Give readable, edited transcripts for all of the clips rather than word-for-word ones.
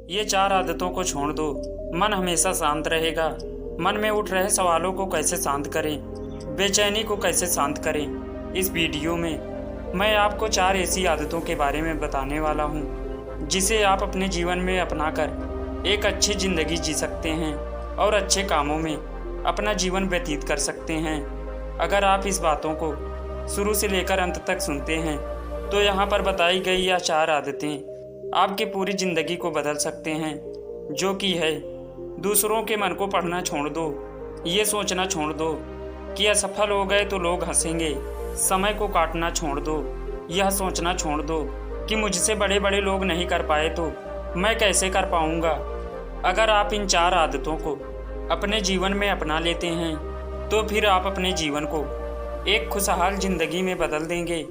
ये 4 आदतों को छोड़ दो, मन हमेशा शांत रहेगा। मन में उठ रहे सवालों को कैसे शांत करें, बेचैनी को कैसे शांत करें। इस वीडियो में मैं आपको 4 ऐसी आदतों के बारे में बताने वाला हूँ जिसे आप अपने जीवन में अपनाकर एक अच्छी ज़िंदगी जी सकते हैं और अच्छे कामों में अपना जीवन व्यतीत कर सकते हैं। अगर आप इस बातों को शुरू से लेकर अंत तक सुनते हैं तो यहाँ पर बताई गई यह 4 आदतें आपकी पूरी ज़िंदगी को बदल सकते हैं, जो कि है दूसरों के मन को पढ़ना छोड़ दो। ये सोचना छोड़ दो कि असफल हो गए तो लोग हंसेंगे। समय को काटना छोड़ दो। यह सोचना छोड़ दो कि मुझसे बड़े बड़े लोग नहीं कर पाए तो मैं कैसे कर पाऊँगा। अगर आप इन 4 आदतों को अपने जीवन में अपना लेते हैं तो फिर आप अपने जीवन को एक खुशहाल ज़िंदगी में बदल देंगे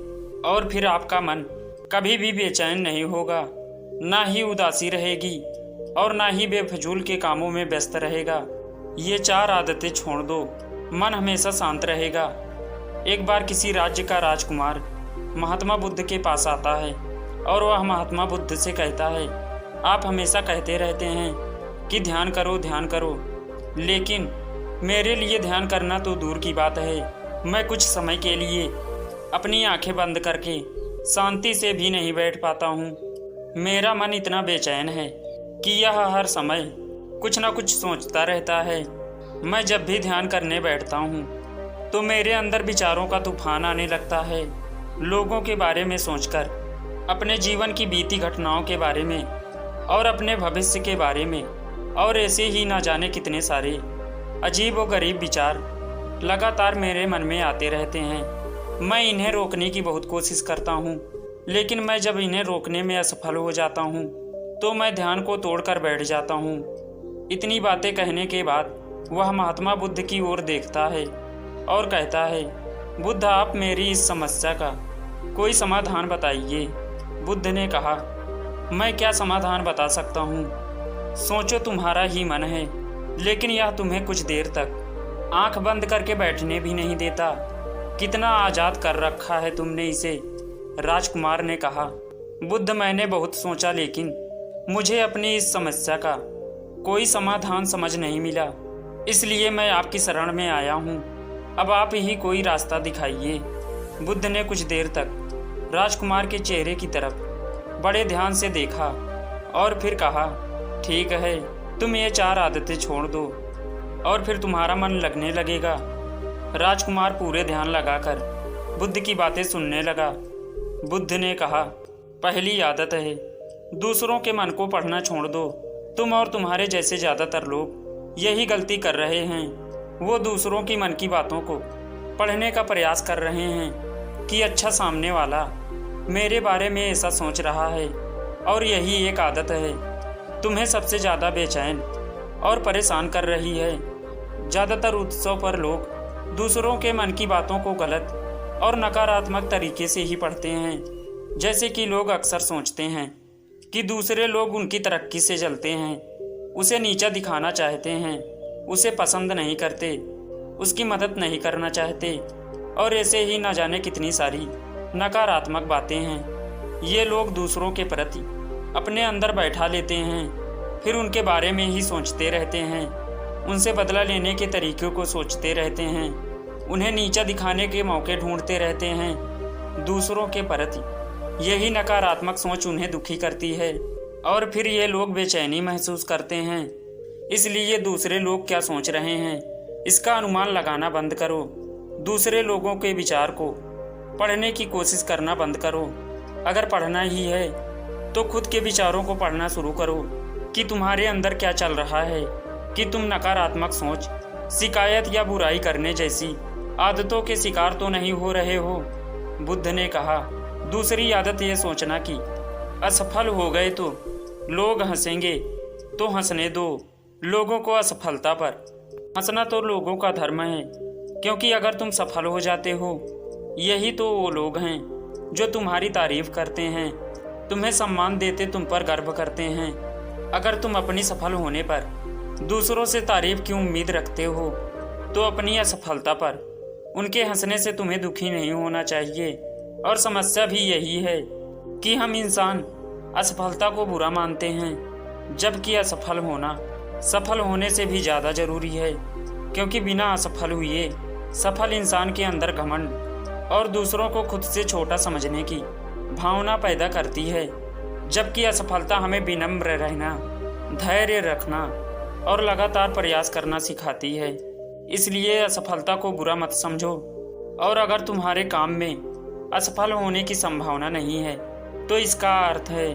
और फिर आपका मन कभी भी बेचैन नहीं होगा, ना ही उदासी रहेगी और ना ही बेफजूल के कामों में व्यस्त रहेगा। ये 4 आदतें छोड़ दो, मन हमेशा शांत रहेगा। एक बार किसी राज्य का राजकुमार महात्मा बुद्ध के पास आता है और वह महात्मा बुद्ध से कहता है, आप हमेशा कहते रहते हैं कि ध्यान करो, लेकिन मेरे लिए ध्यान करना तो दूर की बात है। मैं कुछ समय के लिए अपनी आंखें बंद करके शांति से भी नहीं बैठ पाता हूँ। मेरा मन इतना बेचैन है कि यह हर समय कुछ ना कुछ सोचता रहता है। मैं जब भी ध्यान करने बैठता हूँ तो मेरे अंदर विचारों का तूफान आने लगता है। लोगों के बारे में सोचकर, अपने जीवन की बीती घटनाओं के बारे में और अपने भविष्य के बारे में और ऐसे ही ना जाने कितने सारे अजीब व गरीब विचार लगातार मेरे मन में आते रहते हैं। मैं इन्हें रोकने की बहुत कोशिश करता हूँ, लेकिन मैं जब इन्हें रोकने में असफल हो जाता हूँ तो मैं ध्यान को तोड़कर बैठ जाता हूँ। इतनी बातें कहने के बाद वह महात्मा बुद्ध की ओर देखता है और कहता है, बुद्ध, आप मेरी इस समस्या का कोई समाधान बताइए। बुद्ध ने कहा, मैं क्या समाधान बता सकता हूँ। सोचो, तुम्हारा ही मन है, लेकिन यह तुम्हें कुछ देर तक आंख बंद करके बैठने भी नहीं देता। कितना आज़ाद कर रखा है तुमने इसे। राजकुमार ने कहा, बुद्ध, मैंने बहुत सोचा, लेकिन मुझे अपनी इस समस्या का कोई समाधान समझ नहीं मिला, इसलिए मैं आपकी शरण में आया हूँ। अब आप ही कोई रास्ता दिखाइए। बुद्ध ने कुछ देर तक राजकुमार के चेहरे की तरफ बड़े ध्यान से देखा और फिर कहा, ठीक है, तुम ये 4 आदतें छोड़ दो और फिर तुम्हारा मन लगने लगेगा। राजकुमार पूरे ध्यान लगाकर बुद्ध की बातें सुनने लगा। बुद्ध ने कहा, पहली आदत है दूसरों के मन को पढ़ना छोड़ दो। तुम और तुम्हारे जैसे ज़्यादातर लोग यही गलती कर रहे हैं। वो दूसरों की मन की बातों को पढ़ने का प्रयास कर रहे हैं कि अच्छा, सामने वाला मेरे बारे में ऐसा सोच रहा है, और यही एक आदत है तुम्हें सबसे ज़्यादा बेचैन और परेशान कर रही है। ज़्यादातर उत्सव पर लोग दूसरों के मन की बातों को गलत और नकारात्मक तरीके से ही पढ़ते हैं। जैसे कि लोग अक्सर सोचते हैं कि दूसरे लोग उनकी तरक्की से जलते हैं, उसे नीचा दिखाना चाहते हैं, उसे पसंद नहीं करते, उसकी मदद नहीं करना चाहते, और ऐसे ही ना जाने कितनी सारी नकारात्मक बातें हैं। ये लोग दूसरों के प्रति अपने अंदर बैठा लेते हैं, फिर उनके बारे में ही सोचते रहते हैं, उनसे बदला लेने के तरीक़ों को सोचते रहते हैं, उन्हें नीचा दिखाने के मौके ढूंढते रहते हैं। दूसरों के प्रति यही नकारात्मक सोच उन्हें दुखी करती है और फिर ये लोग बेचैनी महसूस करते हैं। इसलिए दूसरे लोग क्या सोच रहे हैं इसका अनुमान लगाना बंद करो। दूसरे लोगों के विचार को पढ़ने की कोशिश करना बंद करो। अगर पढ़ना ही है तो खुद के विचारों को पढ़ना शुरू करो कि तुम्हारे अंदर क्या चल रहा है, कि तुम नकारात्मक सोच, शिकायत या बुराई करने जैसी आदतों के शिकार तो नहीं हो रहे हो। बुद्ध ने कहा, दूसरी आदत यह सोचना कि असफल हो गए तो लोग हंसेंगे, तो हंसने दो। लोगों को असफलता पर हंसना तो लोगों का धर्म है, क्योंकि अगर तुम सफल हो जाते हो, यही तो वो लोग हैं जो तुम्हारी तारीफ करते हैं, तुम्हें सम्मान देते, तुम पर गर्व करते हैं। अगर तुम अपनी सफल होने पर दूसरों से तारीफ की उम्मीद रखते हो तो अपनी असफलता पर उनके हंसने से तुम्हें दुखी नहीं होना चाहिए। और समस्या भी यही है कि हम इंसान असफलता को बुरा मानते हैं, जबकि असफल होना सफल होने से भी ज़्यादा जरूरी है, क्योंकि बिना असफल हुए सफल इंसान के अंदर घमंड और दूसरों को खुद से छोटा समझने की भावना पैदा करती है। जबकि असफलता हमें विनम्र रहना, धैर्य रखना और लगातार प्रयास करना सिखाती है। इसलिए असफलता को बुरा मत समझो, और अगर तुम्हारे काम में असफल होने की संभावना नहीं है तो इसका अर्थ है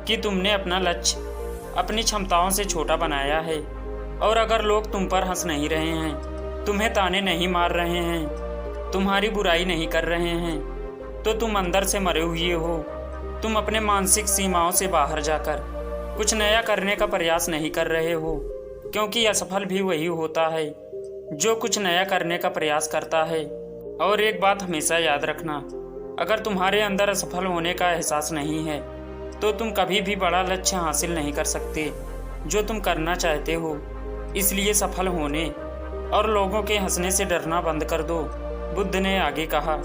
कि तुमने अपना लक्ष्य अपनी क्षमताओं से छोटा बनाया है। और अगर लोग तुम पर हंस नहीं रहे हैं, तुम्हें ताने नहीं मार रहे हैं, तुम्हारी बुराई नहीं कर रहे हैं, तो तुम अंदर से मरे हुए हो। तुम अपने मानसिक सीमाओं से बाहर जाकर कुछ नया करने का प्रयास नहीं कर रहे हो, क्योंकि असफल भी वही होता है जो कुछ नया करने का प्रयास करता है। और एक बात हमेशा याद रखना, अगर तुम्हारे अंदर असफल होने का एहसास नहीं है तो तुम कभी भी बड़ा लक्ष्य हासिल नहीं कर सकते जो तुम करना चाहते हो। इसलिए सफल होने और लोगों के हंसने से डरना बंद कर दो। बुद्ध ने आगे कहा,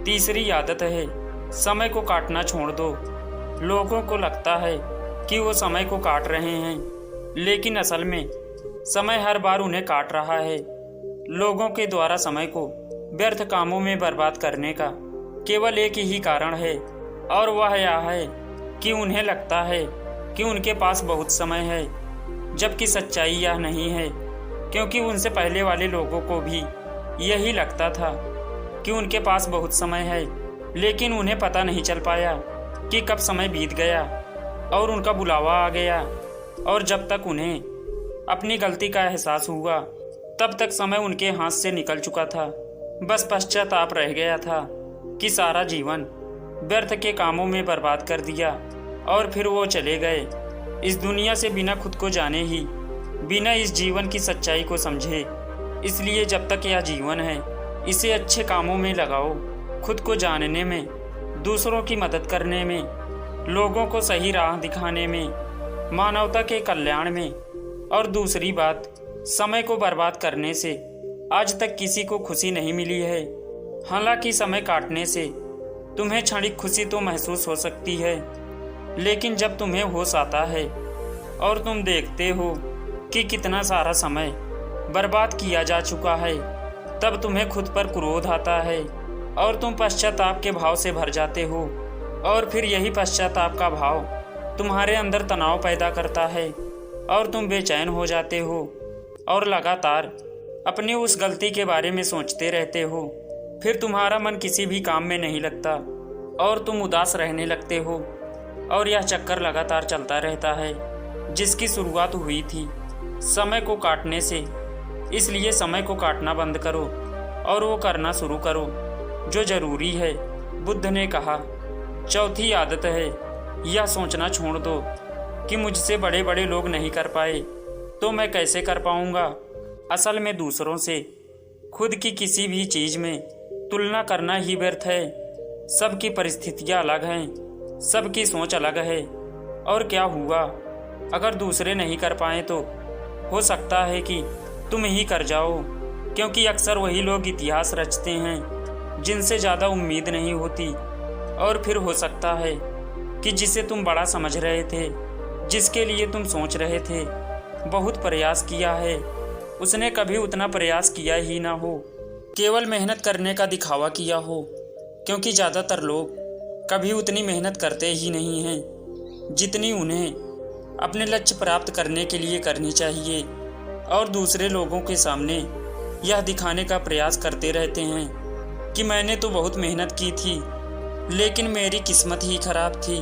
तीसरी आदत है समय को काटना छोड़ दो। लोगों को लगता है कि वो समय को काट रहे हैं, लेकिन असल में समय हर बार उन्हें काट रहा है। लोगों के द्वारा समय को व्यर्थ कामों में बर्बाद करने का केवल एक ही कारण है, और वह यह है कि उन्हें लगता है कि उनके पास बहुत समय है, जबकि सच्चाई यह नहीं है, क्योंकि उनसे पहले वाले लोगों को भी यही लगता था कि उनके पास बहुत समय है, लेकिन उन्हें पता नहीं चल पाया कि कब समय बीत गया और उनका बुलावा आ गया। और जब तक उन्हें अपनी गलती का एहसास हुआ तब तक समय उनके हाथ से निकल चुका था। बस पश्चाताप रह गया था कि सारा जीवन व्यर्थ के कामों में बर्बाद कर दिया, और फिर वो चले गए इस दुनिया से बिना खुद को जाने ही, बिना इस जीवन की सच्चाई को समझे। इसलिए जब तक यह जीवन है इसे अच्छे कामों में लगाओ, खुद को जानने में, दूसरों की मदद करने में, लोगों को सही राह दिखाने में, मानवता के कल्याण में। और दूसरी बात, समय को बर्बाद करने से आज तक किसी को खुशी नहीं मिली है। हालांकि समय काटने से तुम्हें क्षणिक खुशी तो महसूस हो सकती है, लेकिन जब तुम्हें होश आता है और तुम देखते हो कि कितना सारा समय बर्बाद किया जा चुका है, तब तुम्हें खुद पर क्रोध आता है और तुम पश्चाताप के भाव से भर जाते हो। और फिर यही पश्चाताप का भाव तुम्हारे अंदर तनाव पैदा करता है और तुम बेचैन हो जाते हो और लगातार अपनी उस गलती के बारे में सोचते रहते हो। फिर तुम्हारा मन किसी भी काम में नहीं लगता और तुम उदास रहने लगते हो, और यह चक्कर लगातार चलता रहता है जिसकी शुरुआत हुई थी समय को काटने से। इसलिए समय को काटना बंद करो और वो करना शुरू करो जो जरूरी है। बुद्ध ने कहा, चौथी आदत है यह सोचना छोड़ दो कि मुझसे बड़े बड़े लोग नहीं कर पाए तो मैं कैसे कर पाऊंगा। असल में दूसरों से खुद की किसी भी चीज़ में तुलना करना ही व्यर्थ है। सबकी परिस्थितियां अलग हैं, सबकी सोच अलग है। और क्या हुआ अगर दूसरे नहीं कर पाए तो हो सकता है कि तुम ही कर जाओ, क्योंकि अक्सर वही लोग इतिहास रचते हैं जिनसे ज़्यादा उम्मीद नहीं होती। और फिर हो सकता है कि जिसे तुम बड़ा समझ रहे थे, जिसके लिए तुम सोच रहे थे, बहुत प्रयास किया है, उसने कभी उतना प्रयास किया ही ना हो, केवल मेहनत करने का दिखावा किया हो। क्योंकि ज़्यादातर लोग कभी उतनी मेहनत करते ही नहीं हैं जितनी उन्हें अपने लक्ष्य प्राप्त करने के लिए करनी चाहिए, और दूसरे लोगों के सामने यह दिखाने का प्रयास करते रहते हैं कि मैंने तो बहुत मेहनत की थी, लेकिन मेरी किस्मत ही खराब थी।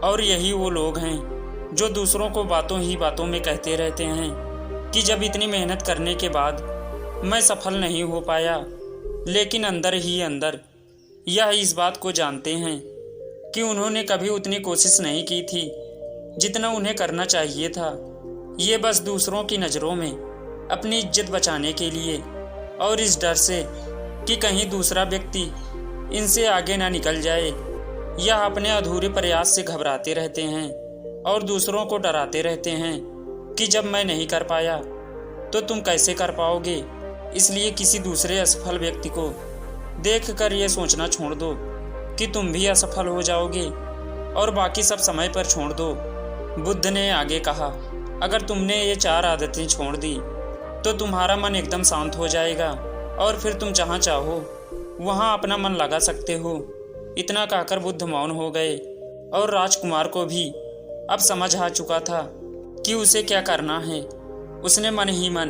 और यही वो लोग हैं जो दूसरों को बातों ही बातों में कहते रहते हैं कि जब इतनी मेहनत करने के बाद मैं सफल नहीं हो पाया, लेकिन अंदर ही अंदर यह इस बात को जानते हैं कि उन्होंने कभी उतनी कोशिश नहीं की थी जितना उन्हें करना चाहिए था। ये बस दूसरों की नज़रों में अपनी इज्जत बचाने के लिए और इस डर से कि कहीं दूसरा व्यक्ति इनसे आगे ना निकल जाए, यह अपने अधूरे प्रयास से घबराते रहते हैं और दूसरों को डराते रहते हैं कि जब मैं नहीं कर पाया तो तुम कैसे कर पाओगे। इसलिए किसी दूसरे असफल व्यक्ति को देखकर यह सोचना छोड़ दो कि तुम भी असफल हो जाओगे और बाकी सब समय पर छोड़ दो। बुद्ध ने आगे कहा, अगर तुमने ये 4 आदतें छोड़ दी तो तुम्हारा मन एकदम शांत हो जाएगा और फिर तुम जहाँ चाहो वहाँ अपना मन लगा सकते हो। इतना कहकर बुद्ध मौन हो गए और राजकुमार को भी अब समझ आ चुका था कि उसे क्या करना है। उसने मन ही मन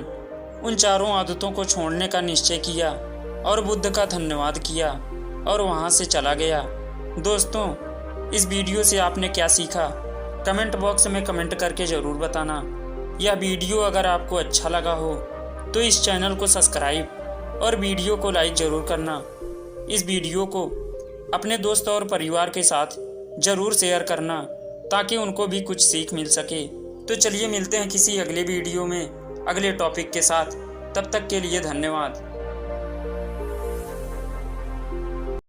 उन 4 आदतों को छोड़ने का निश्चय किया और बुद्ध का धन्यवाद किया और वहाँ से चला गया। दोस्तों, इस वीडियो से आपने क्या सीखा कमेंट बॉक्स में कमेंट करके ज़रूर बताना। यह वीडियो अगर आपको अच्छा लगा हो तो इस चैनल को सब्सक्राइब और वीडियो को लाइक ज़रूर करना। इस वीडियो को अपने दोस्त और परिवार के साथ ज़रूर शेयर करना ताकि उनको भी कुछ सीख मिल सके। तो चलिए मिलते हैं किसी अगले वीडियो में अगले टॉपिक के साथ। तब तक के लिए धन्यवाद।